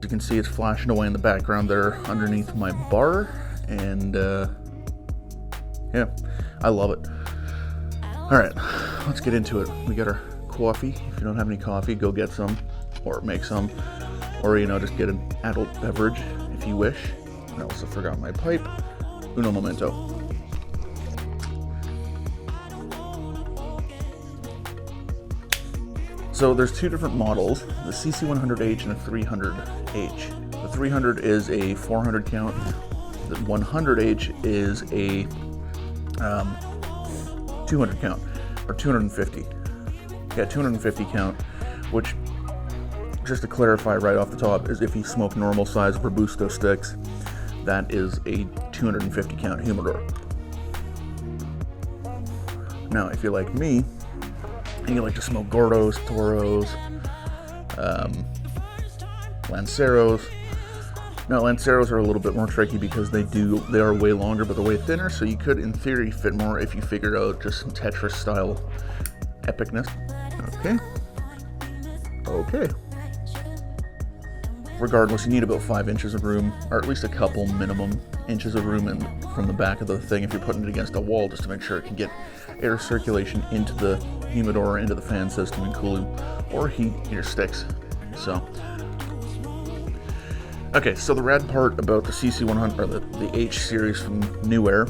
you can see, it's flashing away in the background there underneath my bar, and yeah, I love it. All right, let's get into it. We got our coffee. If you don't have any coffee, go get some, or make some, or just get an adult beverage if you wish. I also forgot my pipe. Uno momento. So there's two different models, the CC100H and the 300H. The 300 is a 400 count, the 100H is a 200 count, or 250. Yeah, 250 count, which, just to clarify right off the top, is if you smoke normal size Robusto sticks, that is a 250 count humidor. Now, if you're like me, and you like to smoke Gordos, Toros, Lanceros. Now, Lanceros are a little bit more tricky because they are way longer, but they're way thinner, so you could, in theory, fit more if you figured out just some Tetris-style epicness. Okay. Regardless, you need about 5 inches of room, or at least a couple minimum inches of room from the back of the thing if you're putting it against a wall, just to make sure it can get air circulation into the humidor, into the fan system, and cooling or heat your sticks. Okay, so the rad part about the CC100, or the H series from New Air,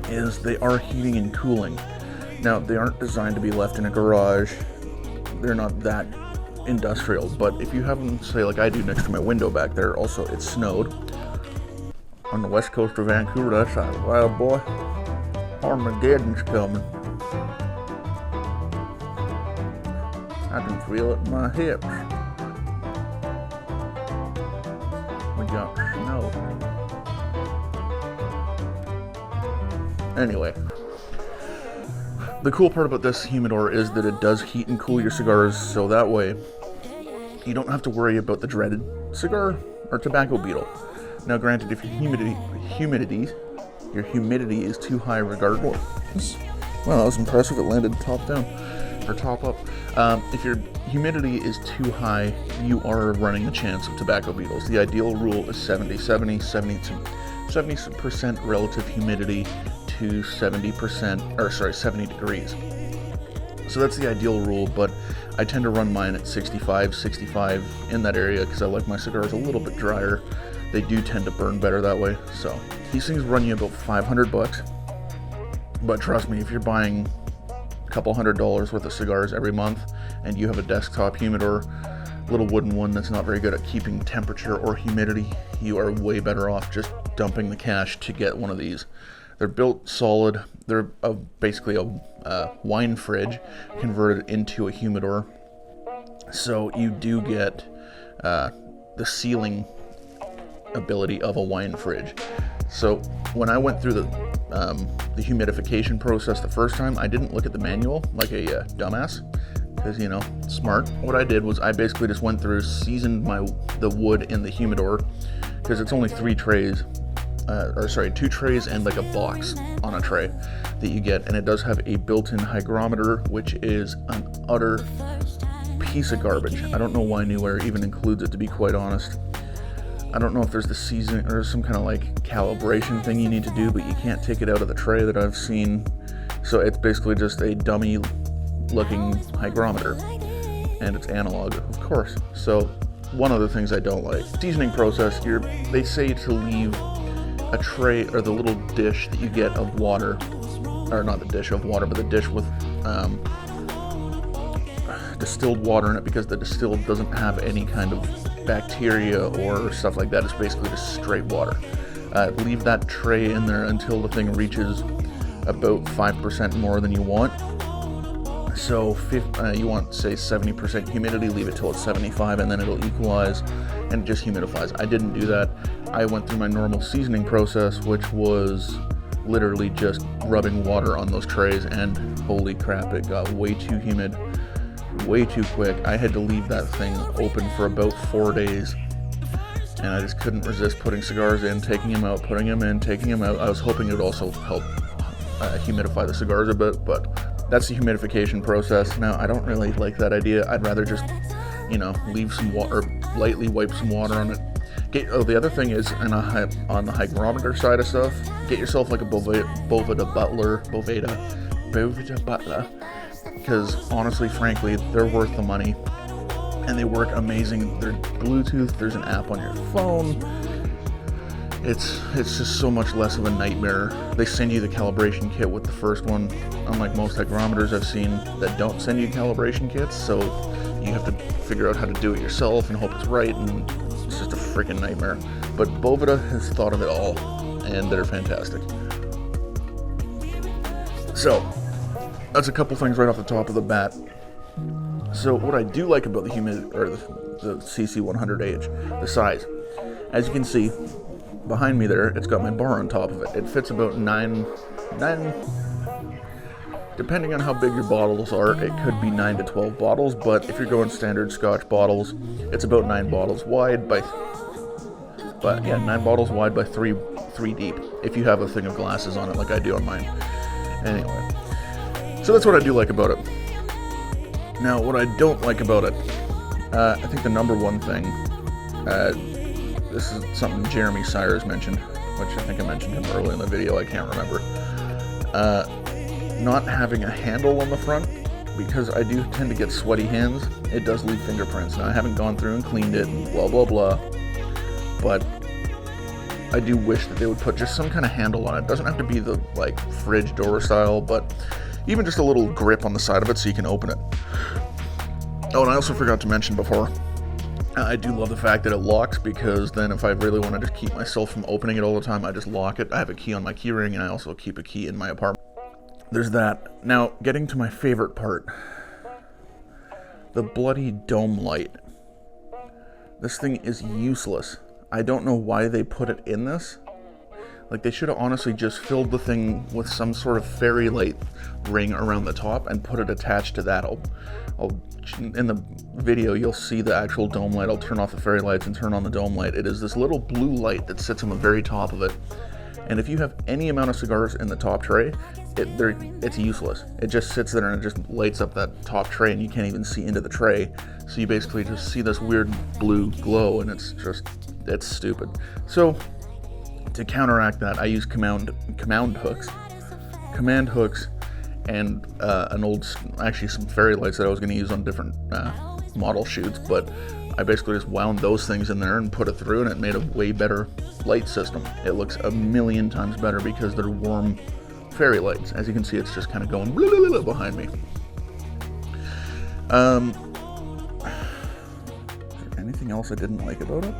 is they are heating and cooling. Now, they aren't designed to be left in a garage. They're not that industrial, but if you have them, say like I do next to my window back there, also it snowed on the west coast of Vancouver. That's a wild boy. Armageddon's coming. I can feel it in my hips. We got snow. Anyway, the cool part about this humidor is that it does heat and cool your cigars, so that way you don't have to worry about the dreaded cigar or tobacco beetle. Now, granted, if your humidity is too high regardless. Wow, that was impressive. It landed top down, or top up. If your humidity is too high, you are running the chance of tobacco beetles. The ideal rule is 70% relative humidity to 70 degrees. So that's the ideal rule, but I tend to run mine at 65 in that area because I like my cigars a little bit drier. They do tend to burn better that way. So these things run you about $500, but trust me, if you're buying a couple $100 worth of cigars every month and you have a desktop humidor, little wooden one that's not very good at keeping temperature or humidity, you are way better off just dumping the cash to get one of these. They're built solid. They're basically a wine fridge converted into a humidor, so you do get the sealing ability of a wine fridge. So when I went through the humidification process the first time, I didn't look at the manual like a dumbass, because smart. What I did was I basically just went through, seasoned the wood in the humidor, because it's only 2 trays and like a box on a tray that you get, and it does have a built-in hygrometer, which is an utter piece of garbage. I don't know why New Air even includes it, to be quite honest. I don't know if there's the season or some kind of like calibration thing you need to do, but you can't take it out of the tray that I've seen. So it's basically just a dummy looking hygrometer, and it's analog, of course. So one of the things I don't like, seasoning process, they say to leave a tray, or the little dish that you get of water, or not the dish of water, but the dish with distilled water in it, because the distilled doesn't have any kind of bacteria or stuff like that. It's basically just straight water. Leave that tray in there until the thing reaches about 5% more than you want. So you want, say, 70% humidity, leave it till it's 75, and then it'll equalize and it just humidifies. I didn't do that. I went through my normal seasoning process, which was literally just rubbing water on those trays, and holy crap, it got way too humid, way too quick. I had to leave that thing open for about 4 days, and I just couldn't resist putting cigars in, taking them out, putting them in, taking them out. I was hoping it would also help humidify the cigars a bit, but that's the humidification process. Now, I don't really like that idea. I'd rather just, leave some water, lightly wipe some water on it. The other thing is, on the hygrometer side of stuff, get yourself like a Boveda Butler, because honestly, frankly, they're worth the money, and they work amazing. They're Bluetooth, there's an app on your phone. It's just so much less of a nightmare. They send you the calibration kit with the first one, unlike most hygrometers I've seen that don't send you calibration kits, so you have to figure out how to do it yourself and hope it's right, and it's just a freaking nightmare. But Boveda has thought of it all, and they're fantastic. So, that's a couple things right off the top of the bat. So what I do like about the CC100H, the size, as you can see behind me there, it's got my bar on top of it. It fits about nine, depending on how big your bottles are, it could be 9 to 12 bottles, but if you're going standard Scotch bottles, it's about 9 bottles wide by 9 bottles wide by 3 deep, if you have a thing of glasses on it like I do on mine. Anyway, so that's what I do like about it. Now, what I don't like about it, I think the number one thing, this is something Jeremy Sires mentioned, which I think I mentioned him earlier in the video, I can't remember. Not having a handle on the front, because I do tend to get sweaty hands, it does leave fingerprints. Now, I haven't gone through and cleaned it and blah blah blah, but I do wish that they would put just some kind of handle on it. It doesn't have to be the like fridge door style, but even just a little grip on the side of it so you can open it. Oh, and I also forgot to mention before, I do love the fact that it locks, because then if I really want to just keep myself from opening it all the time, I just lock it. I have a key on my key ring, and I also keep a key in my apartment. There's that. Now, getting to my favorite part, the bloody dome light. This thing is useless. I don't know why they put it in this. Like, they should have honestly just filled the thing with some sort of fairy light ring around the top and put it attached to that. In the video, you'll see the actual dome light. I'll turn off the fairy lights and turn on the dome light. It is this little blue light that sits on the very top of it. And if you have any amount of cigars in the top tray, it's useless. It just sits there and it just lights up that top tray, and you can't even see into the tray. So you basically just see this weird blue glow, and it's stupid. So to counteract that, I use command hooks, and actually some fairy lights that I was going to use on different model shoots, but I basically just wound those things in there and put it through, and it made a way better light system. It looks a million times better because they're warm fairy lights. As you can see, it's just kind of going behind me. Is there anything else I didn't like about it?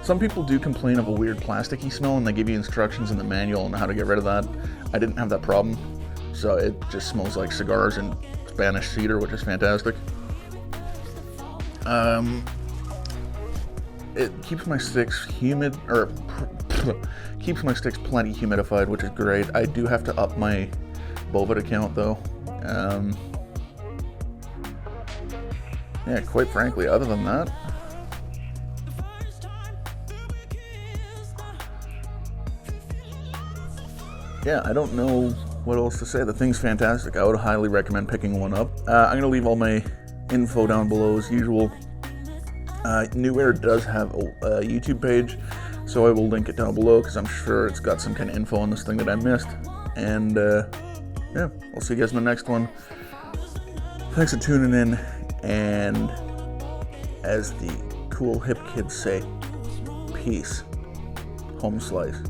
Some people do complain of a weird plasticky smell, and they give you instructions in the manual on how to get rid of that. I didn't have that problem, so it just smells like cigars and Spanish cedar, which is fantastic. It keeps my sticks keeps my sticks plenty humidified, which is great. I do have to up my Boveda account though. Yeah, quite frankly, other than that, yeah, I don't know what else to say. The thing's fantastic. I would highly recommend picking one up. I'm going to leave all my info down below as usual. New Air does have a YouTube page, so I will link it down below because I'm sure it's got some kind of info on this thing that I missed. And yeah, I'll see you guys in the next one. Thanks for tuning in, and as the cool hip kids say, peace. Home slice.